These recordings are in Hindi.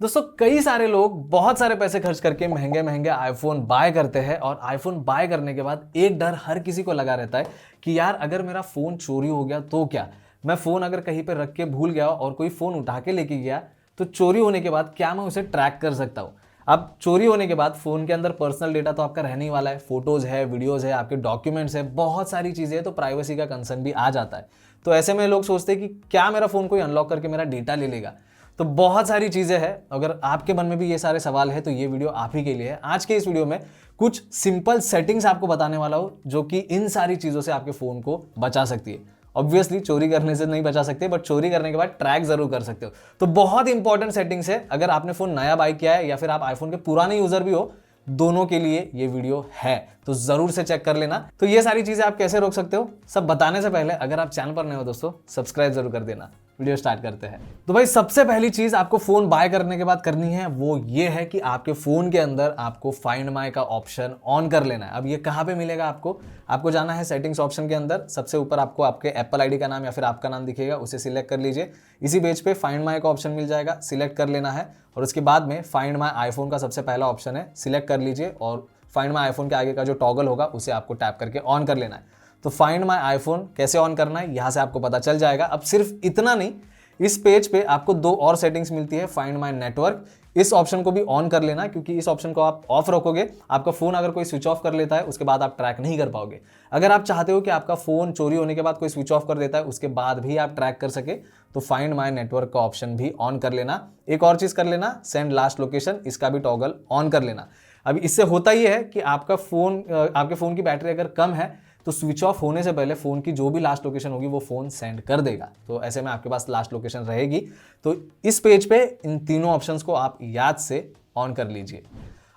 दोस्तों कई सारे लोग बहुत सारे पैसे खर्च करके महंगे महंगे आईफोन बाय करते हैं और आईफोन बाय करने के बाद एक डर हर किसी को लगा रहता है कि यार अगर मेरा फ़ोन चोरी हो गया तो क्या। मैं फ़ोन अगर कहीं पे रख के भूल गया और कोई फ़ोन उठा के लेके गया तो चोरी होने के बाद क्या मैं उसे ट्रैक कर सकता हूँ। अब चोरी होने के बाद फ़ोन के अंदर पर्सनल डेटा तो आपका रहने ही वाला है, फोटोज़ है, वीडियोज़ है, आपके डॉक्यूमेंट्स है, बहुत सारी चीज़ें है, तो प्राइवेसी का कंसर्न भी आ जाता है। तो ऐसे में लोग सोचते हैं कि क्या मेरा फ़ोन कोई अनलॉक करके मेरा डेटा ले लेगा। तो बहुत सारी चीज़ें हैं, अगर आपके मन में भी ये सारे सवाल है तो ये वीडियो आप ही के लिए है। आज के इस वीडियो में कुछ सिंपल सेटिंग्स आपको बताने वाला हूं जो कि इन सारी चीज़ों से आपके फ़ोन को बचा सकती है। ऑब्वियसली चोरी करने से नहीं बचा सकते, बट चोरी करने के बाद ट्रैक जरूर कर सकते हो। तो बहुत इंपॉर्टेंट सेटिंग्स है, अगर आपने फ़ोन नया बाय किया है या फिर आप आईफोन के पुराने यूज़र भी हो, दोनों के लिए ये वीडियो है, तो जरूर से चेक कर लेना। तो ये सारी चीजें आप कैसे रोक सकते हो सब बताने से पहले अगर आप चैनल पर नए हो दोस्तों सब्सक्राइब जरूर कर देना। वीडियो स्टार्ट करते हैं। तो भाई सबसे पहली चीज आपको फोन बाय करने के बाद करनी है वो ये है कि आपके फोन के अंदर आपको फाइंड माई का ऑप्शन ऑन कर लेना है। अब ये कहां पे मिलेगा आपको जाना है सेटिंग्स ऑप्शन के अंदर। सबसे ऊपर आपको आपके एप्पल आईडी का नाम या फिर आपका नाम दिखेगा, उसे सिलेक्ट कर लीजिए। इसी पेज पे फाइंड माई का ऑप्शन मिल जाएगा, सिलेक्ट कर लेना है। और उसके बाद में फाइंड माई आईफोन का सबसे पहला ऑप्शन है, सिलेक्ट कर लीजिए और फाइंड माई आईफोन के आगे का जो टॉगल होगा उसे आपको टैप करके ऑन कर लेना है। तो फाइंड माई आईफोन कैसे ऑन करना है यहां से आपको पता चल जाएगा। अब सिर्फ इतना नहीं, इस पेज पे आपको दो और सेटिंग्स मिलती है, फाइंड माई नेटवर्क। इस ऑप्शन को भी ऑन कर लेना, क्योंकि इस ऑप्शन को आप ऑफ रखोगे आपका फोन अगर कोई स्विच ऑफ कर लेता है उसके बाद आप ट्रैक नहीं कर पाओगे। अगर आप चाहते हो कि आपका फोन चोरी होने के बाद कोई स्विच ऑफ कर देता है उसके बाद भी आप ट्रैक कर सके, तो फाइंड माई नेटवर्क का ऑप्शन भी ऑन कर लेना। एक और चीज कर लेना, सेंड लास्ट लोकेशन, इसका भी टॉगल ऑन कर लेना। अभी इससे होता ही है कि आपके फोन की बैटरी अगर कम है तो स्विच ऑफ होने से पहले फोन की जो भी लास्ट लोकेशन होगी वो फोन सेंड कर देगा। तो ऐसे में आपके पास लास्ट लोकेशन रहेगी। तो इस पेज पे इन तीनों ऑप्शंस को आप याद से ऑन कर लीजिए।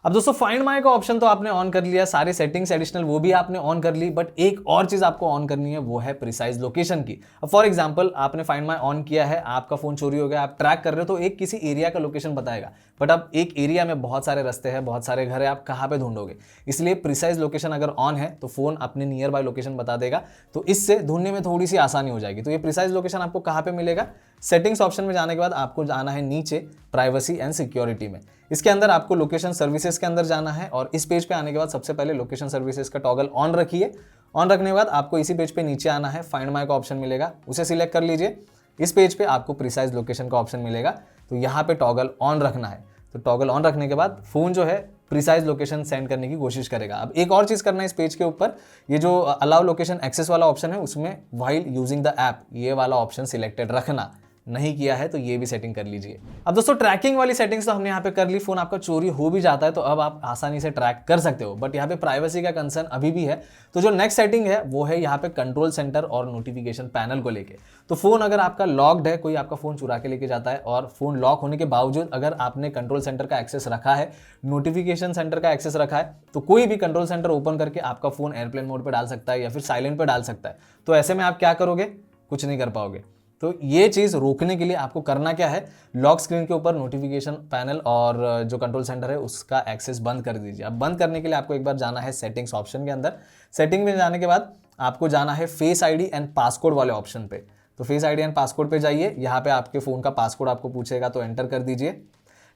अब दोस्तों फाइंड माई का ऑप्शन तो आपने ऑन कर लिया, सारे सेटिंग्स एडिशनल वो भी आपने ऑन कर ली, बट एक और चीज आपको ऑन करनी है वो है प्रिसाइज लोकेशन की। अब फॉर एग्जांपल आपने फाइंड माई ऑन किया है, आपका फोन चोरी हो गया, आप ट्रैक कर रहे हो तो एक किसी एरिया का लोकेशन बताएगा, बट अब एक एरिया में बहुत सारे रास्ते हैं, बहुत सारे घर है, आप कहाँ पे ढूंढोगे। इसलिए प्रिसाइज लोकेशन अगर ऑन है तो फोन अपने नियर बाय लोकेशन बता देगा, तो इससे ढूंढने में थोड़ी सी आसानी हो जाएगी। तो ये प्रिसाइज लोकेशन आपको कहाँ पे मिलेगा, सेटिंग्स ऑप्शन में जाने के बाद आपको जाना है नीचे प्राइवेसी एंड सिक्योरिटी में। इसके अंदर आपको लोकेशन सर्विसेज के अंदर जाना है और इस पेज पे आने के बाद सबसे पहले लोकेशन सर्विसेज का टॉगल ऑन रखिए। ऑन रखने के बाद आपको इसी पेज पे नीचे आना है, फाइंड माई का ऑप्शन मिलेगा, उसे सिलेक्ट कर लीजिए। इस पेज पे आपको प्रिसाइज लोकेशन का ऑप्शन मिलेगा, तो यहाँ पे टॉगल ऑन रखना है। तो टॉगल ऑन रखने के बाद फोन जो है प्रिसाइज लोकेशन सेंड करने की कोशिश करेगा। अब एक और चीज करना है, इस पेज के ऊपर ये जो अलाउ लोकेशन एक्सेस वाला ऑप्शन है उसमें व्हाइल यूजिंग द ऐप ये वाला ऑप्शन सिलेक्टेड रखना। नहीं किया है तो ये भी सेटिंग कर लीजिए। अब दोस्तों ट्रैकिंग वाली सेटिंग्स तो हमने यहाँ पे कर ली, फोन आपका चोरी हो भी जाता है तो अब आप आसानी से ट्रैक कर सकते हो, बट यहाँ पे प्राइवेसी का कंसर्न अभी भी है। तो जो नेक्स्ट सेटिंग है वो है यहाँ पे कंट्रोल सेंटर और नोटिफिकेशन पैनल को लेके। तो फोन अगर आपका लॉक्ड है, कोई आपका फोन चुरा के लेके जाता है और फोन लॉक होने के बावजूद अगर आपने कंट्रोल सेंटर का एक्सेस रखा है, नोटिफिकेशन सेंटर का एक्सेस रखा है, तो कोई भी कंट्रोल सेंटर ओपन करके आपका फोन एयरप्लेन मोड पर डाल सकता है या फिर साइलेंट पर डाल सकता है। तो ऐसे में आप क्या करोगे, कुछ नहीं कर पाओगे। तो ये चीज रोकने के लिए आपको करना क्या है, लॉक स्क्रीन के ऊपर नोटिफिकेशन पैनल और जो कंट्रोल सेंटर है उसका एक्सेस बंद कर दीजिए। अब बंद करने के लिए आपको एक बार जाना है सेटिंग्स ऑप्शन के अंदर। सेटिंग में जाने के बाद आपको जाना है फेस आईडी एंड पासकोड वाले ऑप्शन पे। तो फेस आईडी एंड पासकोड पे जाइए, यहाँ पे आपके फोन का पासकोड आपको पूछेगा तो एंटर कर दीजिए।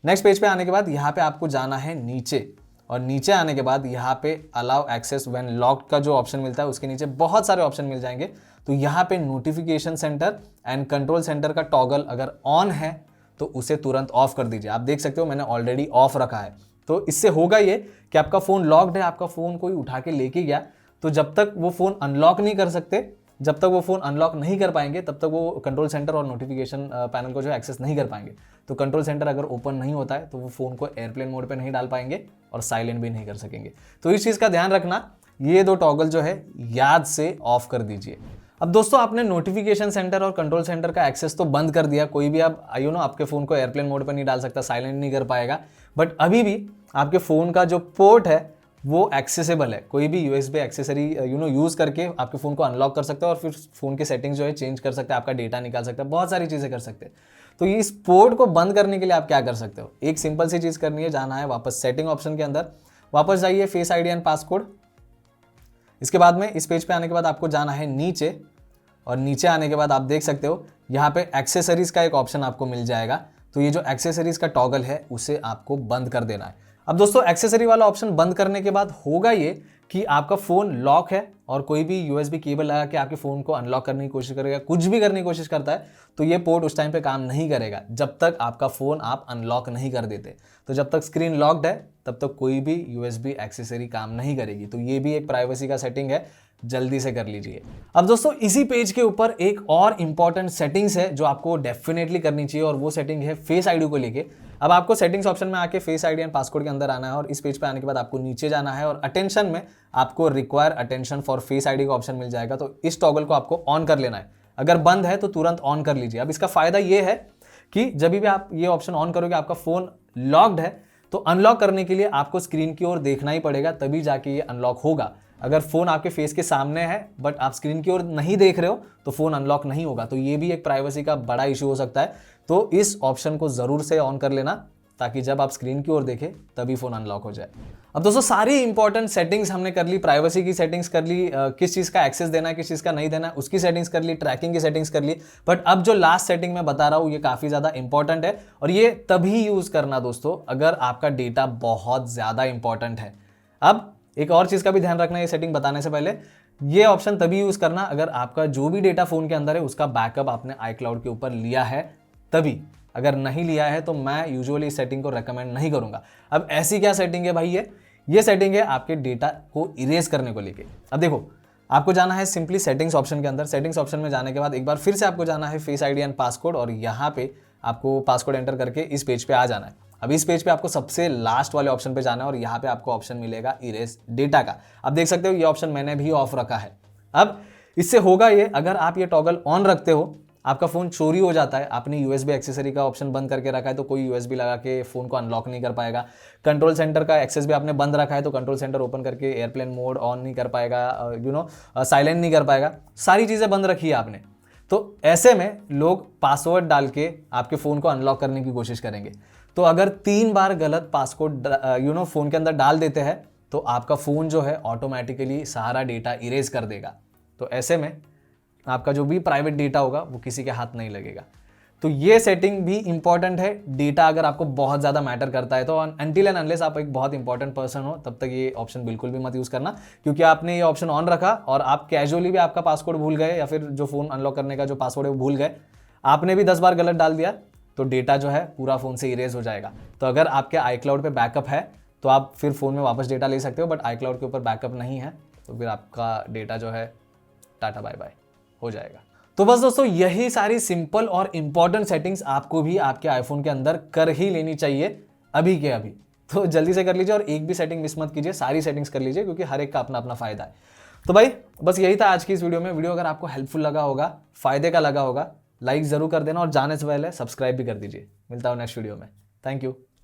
नेक्स्ट पेज पे आने के बाद यहाँ पे आपको जाना है नीचे, और नीचे आने के बाद यहाँ पे अलाउ एक्सेस व्हेन लॉक्ड का जो ऑप्शन मिलता है उसके नीचे बहुत सारे ऑप्शन मिल जाएंगे। तो यहाँ पे notification centre and control centre का टॉगल अगर ऑन है तो उसे तुरंत ऑफ कर दीजिए। आप देख सकते हो मैंने ऑलरेडी ऑफ रखा है। तो इससे होगा ये कि आपका फोन लॉक्ड है, आपका फोन कोई उठा के लेके गया तो जब तक वो फोन अनलॉक नहीं कर सकते, जब तक वो फोन अनलॉक नहीं कर पाएंगे तब तक वो कंट्रोल सेंटर और नोटिफिकेशन पैनल को जो एक्सेस नहीं कर पाएंगे। तो कंट्रोल सेंटर अगर ओपन नहीं होता है तो वो फोन को एयरप्लेन मोड पे नहीं डाल पाएंगे और साइलेंट भी नहीं कर सकेंगे। तो इस चीज का ध्यान रखना, ये दो टॉगल जो है याद से ऑफ कर दीजिए। अब दोस्तों आपने नोटिफिकेशन सेंटर और कंट्रोल सेंटर का एक्सेस तो बंद कर दिया, कोई भी आप आपके फोन को एयरप्लेन मोड पर नहीं डाल सकता, साइलेंट नहीं कर पाएगा, बट अभी भी आपके फोन का जो पोर्ट है वो एक्सेसिबल है। कोई भी यूएसबी एक्सेसरी यूज करके आपके फोन को अनलॉक कर सकते हैं और फिर फोन के सेटिंग्स जो है चेंज कर सकते हैं, आपका डेटा निकाल सकते हैं, बहुत सारी चीजें कर सकते हैं। तो इस पोर्ट को बंद करने के लिए आप क्या कर सकते हो, एक सिंपल सी चीज करनी है, जाना है वापस सेटिंग ऑप्शन के अंदर, वापस जाइए फेस आईडी एंड पासकोड। इसके बाद में इस पेज पे आने के बाद आपको जाना है नीचे, और नीचे आने के बाद आप देख सकते हो यहाँ पे एक्सेसरीज का एक ऑप्शन आपको मिल जाएगा। तो ये जो एक्सेसरीज का टॉगल है उसे आपको बंद कर देना है। अब दोस्तों एक्सेसरी वाला ऑप्शन बंद करने के बाद होगा ये कि आपका फोन लॉक है और कोई भी यूएसबी केबल लगा के आपके फोन को अनलॉक करने की कोशिश करेगा, कुछ भी करने की कोशिश करता है, तो ये पोर्ट उस टाइम पे काम नहीं करेगा जब तक आपका फोन आप अनलॉक नहीं कर देते। तो जब तक स्क्रीन लॉक्ड है तब तक कोई भी यूएसबी एक्सेसरी काम नहीं करेगी। तो ये भी एक प्राइवेसी का सेटिंग है, जल्दी से कर लीजिए। अब दोस्तों इसी पेज के ऊपर एक और इंपॉर्टेंट सेटिंग्स है जो आपको डेफिनेटली करनी चाहिए, और वो सेटिंग है फेस आईडी को लेके। अब आपको सेटिंग्स ऑप्शन में आके फेस आईडी एंड पासकोड के अंदर आना है, और इस पेज पे आने के बाद आपको नीचे जाना है और अटेंशन में आपको require attention for face ID का ऑप्शन मिल जाएगा। तो इस टॉगल को आपको ऑन कर लेना है, अगर बंद है तो तुरंत ऑन कर लीजिए। अब इसका फायदा ये है कि जब भी आप ये ऑप्शन ऑन करोगे, आपका फोन लॉक्ड है तो अनलॉक करने के लिए आपको स्क्रीन की ओर देखना ही पड़ेगा, तभी जाके ये अनलॉक होगा। अगर फोन आपके फेस के सामने है बट आप स्क्रीन की ओर नहीं देख रहे हो तो फोन अनलॉक नहीं होगा। तो ये भी एक प्राइवेसी का बड़ा इशू हो सकता है। तो इस ऑप्शन को जरूर से ऑन कर लेना ताकि जब आप स्क्रीन की ओर देखें तभी फोन अनलॉक हो जाए। अब दोस्तों सारी इंपॉर्टेंट सेटिंग्स हमने कर ली, प्राइवेसी की सेटिंग्स कर ली, किस चीज़ का एक्सेस देना है किस चीज़ का नहीं देना है उसकी सेटिंग्स कर ली, ट्रैकिंग की सेटिंग्स कर ली। बट अब जो लास्ट सेटिंग मैं बता रहा हूँ ये काफ़ी ज़्यादा इंपॉर्टेंट है, और ये तभी यूज़ करना दोस्तों अगर आपका डेटा बहुत ज़्यादा इंपॉर्टेंट है। अब एक और चीज़ का भी ध्यान रखना है ये सेटिंग बताने से पहले, ये ऑप्शन तभी यूज़ करना अगर आपका जो भी डेटा फ़ोन के अंदर है उसका बैकअप आपने iCloud के ऊपर लिया है तभी। अगर नहीं लिया है तो मैं यूजुअली इस सेटिंग को रेकमेंड नहीं करूंगा। अब ऐसी क्या सेटिंग है भाई, ये सेटिंग है आपके डेटा को इरेज करने को लेके। अब देखो आपको जाना है सिंपली सेटिंग्स ऑप्शन के अंदर। सेटिंग्स ऑप्शन में जाने के बाद एक बार फिर से आपको जाना है फेस आईडी एंड पासकोड, और यहाँ पे आपको पासकोड एंटर करके इस पेज पे आ जाना है। अब इस पेज पे आपको सबसे लास्ट वाले ऑप्शन पे जाना है और यहाँ पे आपको ऑप्शन मिलेगा इरेज डेटा का। आप देख सकते हो ये ऑप्शन मैंने भी ऑफ रखा है। अब इससे होगा ये, अगर आप ये टॉगल ऑन रखते हो आपका फोन चोरी हो जाता है, आपने यूएसबी एक्सेसरी का ऑप्शन बंद करके रखा है तो कोई यूएसबी लगा के फोन को अनलॉक नहीं कर पाएगा। कंट्रोल सेंटर का एक्सेस भी आपने बंद रखा है तो कंट्रोल सेंटर ओपन करके एयरप्लेन मोड ऑन नहीं कर पाएगा, साइलेंट नहीं कर पाएगा, सारी चीज़ें बंद रखी है आपने। तो ऐसे में लोग पासवर्ड डाल के आपके फ़ोन को अनलॉक करने की कोशिश करेंगे। तो अगर 3 बार गलत पासवर्ड फ़ोन के अंदर डाल देते हैं तो आपका फ़ोन जो है ऑटोमेटिकली सारा डेटा इरेज कर देगा। तो ऐसे में आपका जो भी प्राइवेट डेटा होगा वो किसी के हाथ नहीं लगेगा। तो ये सेटिंग भी इंपॉर्टेंट है। डेटा अगर आपको बहुत ज़्यादा मैटर करता है तो अनटिल एंड अनलेस आप एक बहुत इंपॉर्टेंट पर्सन हो तब तक ये ऑप्शन बिल्कुल भी मत यूज़ करना, क्योंकि आपने ये ऑप्शन ऑन रखा और आप कैजुअली भी आपका पासवर्ड भूल गए या फिर जो फ़ोन अनलॉक करने का जो पासवर्ड है वो भूल गए, आपने भी 10 बार गलत डाल दिया तो डेटा जो है पूरा फ़ोन से इरेज हो जाएगा। तो अगर आपके iCloud पे बैकअप है तो आप फिर फ़ोन में वापस डेटा ले सकते हो, बट iCloud के ऊपर बैकअप नहीं है तो फिर आपका डेटा जो है टाटा बाय बाय हो जाएगा। तो बस दोस्तों यही सारी सिंपल और इंपॉर्टेंट सेटिंग्स आपको भी आपके आईफोन के अंदर कर ही लेनी चाहिए अभी के अभी। तो जल्दी से कर लीजिए और एक भी सेटिंग मिस मत कीजिए, सारी सेटिंग्स कर लीजिए क्योंकि हर एक का अपना अपना फायदा है। तो भाई बस यही था आज की इस वीडियो में। वीडियो अगर आपको हेल्पफुल लगा होगा, फायदे का लगा होगा, लाइक जरूर कर देना और जाने से पहले सब्सक्राइब भी कर दीजिए। मिलता हूँ नेक्स्ट वीडियो में। Thank you.